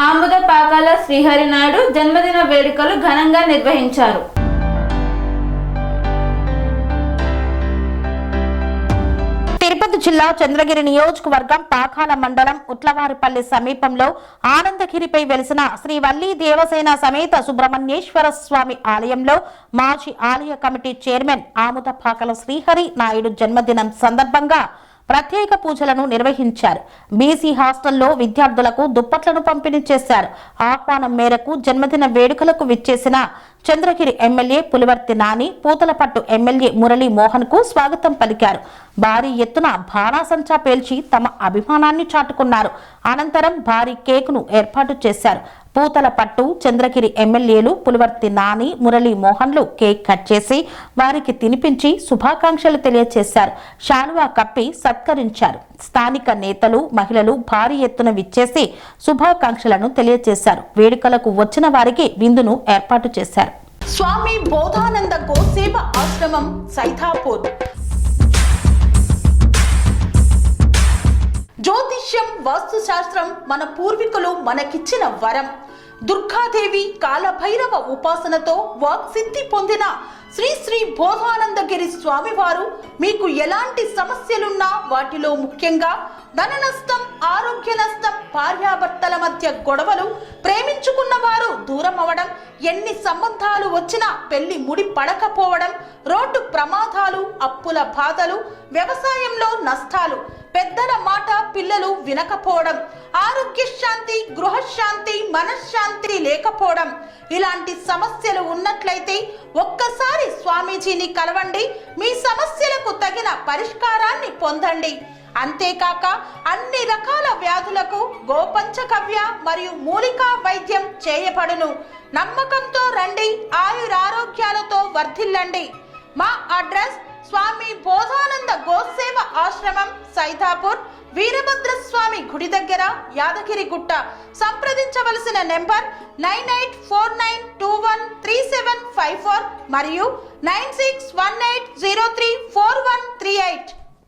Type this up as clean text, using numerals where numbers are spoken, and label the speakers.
Speaker 1: ఆముద పాకాల శ్రీహరి నాయుడు జన్మదిన వేడుకలు ఘనంగా నిర్వహించారు.
Speaker 2: తిరుపతి జిల్లా చంద్రగిరి నియోజకవర్గం పాకాల మండలం ఉట్లవారిపల్లి సమీపంలో ఆనందగిరిపై వెలిసిన శ్రీ వల్లి దేవసేన సమేత సుబ్రహ్మణ్యేశ్వర స్వామి ఆలయంలో మాజీ ఆలయ కమిటీ చైర్మన్ ఆముద పాకాల శ్రీహరి నాయుడు జన్మదినం సందర్భంగా ప్రత్యేక పూజలను నిర్వహించారు. బీసీ హాస్టల్లో విద్యార్థులకు దుప్పట్లను పంపిణీ చేశారు. ఆహ్వానం మేరకు జన్మదిన వేడుకలకు విచ్చేసిన చంద్రగిరి ఎమ్మెల్యే పులివర్తి నాని, పూతలపట్టు ఎమ్మెల్యే మురళీ మోహన్ కు స్వాగతం పలికారు. భారీ ఎత్తున బాణాసంచా పేల్చి తమ అభిమానాన్ని చాటుకున్నారు. అనంతరం భారీ కేకును ఏర్పాటు చేశారు. పూతలపట్టు, చంద్రగిరి ఎమ్మెల్యేలు పులివర్తి నాని, మురళీ మోహన్లు కేక్ కట్ చేసి వారికి తినిపించి శుభాకాంక్షలు తెలియజేశారు. శాలువా కప్పి సత్కరించారు. స్థానిక నేతలు, మహిళలు భారీ ఎత్తున విచ్చేసి శుభాకాంక్షలను తెలియజేశారు. వేడుకలకు వచ్చిన వారికి విందును ఏర్పాటు చేశారు.
Speaker 3: స్వామి బోధానంద గోసేవ ఆశ్రమం సైథాపూర్. జ్యోతిష్యం, వాస్తుశాస్త్రం మన పూర్వీకులు మనకిచ్చిన వరం. దుర్గాదేవి, కాలభైరవ ఉపాసనతో వాక్సిద్ధి పొందిన శ్రీ శ్రీ బోధానందగిరి స్వామివారు మీకు ఎలాంటి సమస్యలున్నా, వాటిలో ముఖ్యంగా ధన నష్టం, ఆరోగ్య నష్టం, భార్యాభర్తల మధ్య గొడవలు, ప్రేమించుకున్న వారు దూరం అవడం, ఎన్ని సంబంధాలు వచ్చినా పెళ్లి ముడి పడకపోవడం, రోడ్డు ప్రమాదాలు, అప్పుల బాధలు, వ్యవసాయంలో నష్టాలు, పెద్దల మాట పిల్లలు వినకపోవడం, ఆరోగ్య శాంతి, గృహశాంతి, మనశ్శాంతి లేకపోవడం, ఇలాంటి సమస్యలు ఉన్నట్లయితే ఒక్కసారి స్వామీజీని కలవండి. మీ సమస్యలకు తగిన పరిష్కారాన్ని పొందండి. అంతేకాక అన్ని రకాల వ్యాధులకు గోపంచకవ్య మరియు మూలికా వైద్యం చేయబడును. నమ్మకంతో రండి, ఆయురారోగ్యాలతో వర్ధిల్లండి. మా అడ్రస్ స్వామి బోధానంద గోసేవ ఆశ్రమం, సైథాపూర్, వీరభద్రస్వామి గుడి దగ్గర, యాదగిరిగుట్ట. సంప్రదించవలసిన నెంబర్ 9849213754 మరియు 9618034138.